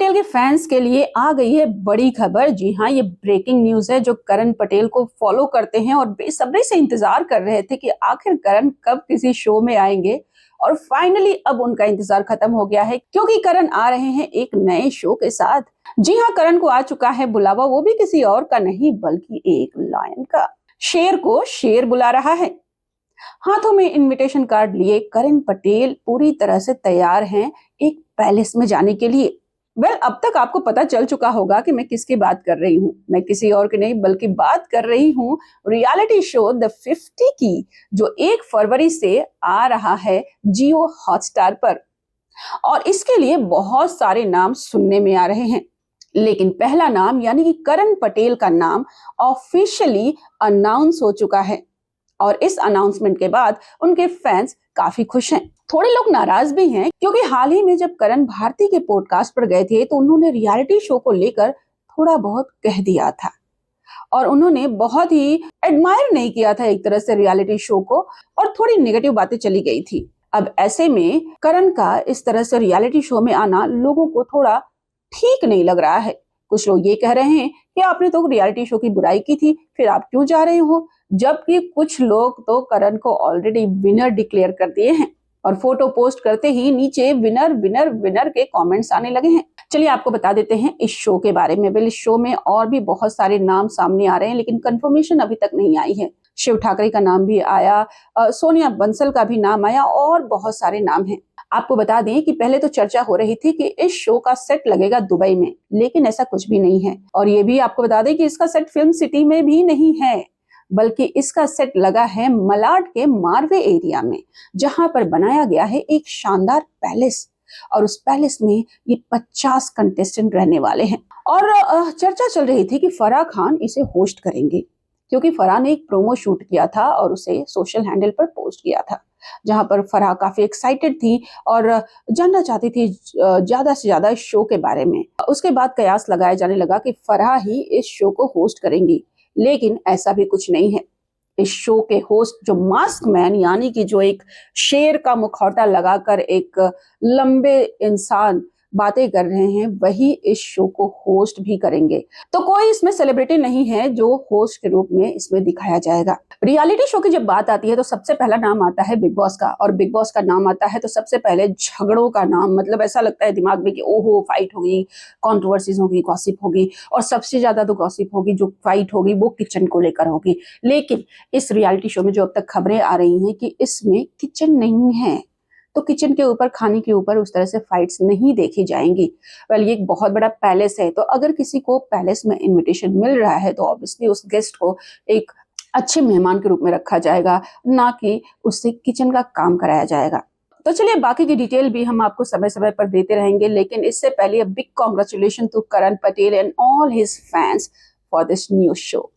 पटेल के फैंस के लिए आ गई है बड़ी खबर। जी हाँ, ये ब्रेकिंग न्यूज है जो करण पटेल को फॉलो करते हैं और बेसब्री से इंतजार कर रहे थे कि आखिर करण कब किसी शो में आएंगे। और फाइनली अब उनका इंतजार खत्म हो गया है क्योंकि करण आ रहे हैं एक नए शो के साथ। जी हाँ, करण को आ चुका है बुलावा, वो भी किसी और का नहीं बल्कि एक लायन का। शेर को शेर बुला रहा है। हाथों में इनविटेशन कार्ड लिए करण पटेल पूरी तरह से तैयार हैं एक पैलेस में जाने के लिए। अब तक आपको पता चल चुका होगा कि मैं किसकी बात कर रही हूँ। मैं किसी और की नहीं बल्कि बात कर रही हूँ रियलिटी शो द 50 की, जो 1 फरवरी से आ रहा है जियो हॉटस्टार पर। और इसके लिए बहुत सारे नाम सुनने में आ रहे हैं, लेकिन पहला नाम यानी कि करण पटेल का नाम ऑफिशियली अनाउंस हो चुका है। और इस अनाउंसमेंट के बाद उनके फैंस काफी खुश हैं। थोड़े लोग नाराज भी हैं क्योंकि हाल ही में जब करण भारती के पॉडकास्ट पर गए थे तो उन्होंने रियलिटी शो को लेकर थोड़ा बहुत कह दिया था और उन्होंने बहुत ही एडमायर नहीं किया था एक तरह से रियलिटी शो को, और थोड़ी नेगेटिव बातें चली गई थी। अब ऐसे में करण का इस तरह से रियलिटी शो में आना लोगों को थोड़ा ठीक नहीं लग रहा है। कुछ लोग ये कह रहे हैं कि आपने तो रियलिटी शो की बुराई की थी, फिर आप क्यों जा रहे हो, जबकि कुछ लोग तो करण को ऑलरेडी विनर डिक्लेयर कर दिए हैं और फोटो पोस्ट करते ही नीचे विनर विनर विनर के कमेंट्स आने लगे हैं। चलिए आपको बता देते हैं इस शो के बारे में। इस शो में और भी बहुत सारे नाम सामने आ रहे हैं लेकिन कंफर्मेशन अभी तक नहीं आई है। शिव ठाकरे का नाम भी आया, सोनिया बंसल का भी नाम आया और बहुत सारे नाम हैं। आपको बता दें कि पहले तो चर्चा हो रही थी कि इस शो का सेट लगेगा दुबई में, लेकिन ऐसा कुछ भी नहीं है। और ये भी आपको बता दें कि इसका सेट फिल्म सिटी में भी नहीं है, बल्कि इसका सेट लगा है मलाड के मारवे एरिया में, जहां पर बनाया गया है एक शानदार पैलेस। और उस पैलेस में ये 50 कंटेस्टेंट रहने वाले हैं। और चर्चा चल रही थी कि फराह खान इसे होस्ट करेंगे क्योंकि फराह ने एक प्रोमो शूट किया था और उसे सोशल हैंडल पर पोस्ट किया था, जहां पर फराह काफी एक्साइटेड थी और जानना चाहती थी ज्यादा से ज्यादा इस शो के बारे में। उसके बाद कयास लगाया जाने लगा कि फराह ही इस शो को होस्ट करेंगी, लेकिन ऐसा भी कुछ नहीं है। इस शो के होस्ट जो मास्क मैन यानी कि जो एक शेर का मुखौटा लगाकर एक लंबे इंसान बातें कर रहे हैं, वही इस शो को होस्ट भी करेंगे। तो कोई इसमें सेलिब्रिटी नहीं है जो होस्ट के रूप में इसमें दिखाया जाएगा। रियलिटी शो की जब बात आती है तो सबसे पहला नाम आता है बिग बॉस का, और बिग बॉस का नाम आता है तो सबसे पहले झगड़ों का नाम, मतलब ऐसा लगता है दिमाग में कि ओहो फाइट होगी, कॉन्ट्रोवर्सीज होगी, गॉसिप होगी, और सबसे ज्यादा तो गॉसिप होगी, जो फाइट होगी वो किचन को लेकर होगी। लेकिन इस रियलिटी शो में जो अब तक खबरें आ रही हैं कि इसमें किचन नहीं है, तो किचन के ऊपर, खाने के ऊपर उस तरह से फाइट्स नहीं देखी जाएंगी। ये एक बहुत बड़ा पैलेस है, तो अगर किसी को पैलेस में इनविटेशन मिल रहा है तो ऑब्वियसली उस गेस्ट को एक अच्छे मेहमान के रूप में रखा जाएगा, ना कि उससे किचन का काम कराया जाएगा। तो चलिए बाकी की डिटेल भी हम आपको समय समय पर देते रहेंगे, लेकिन इससे पहले big congratulation to Karan Patel and all his fans for this new show.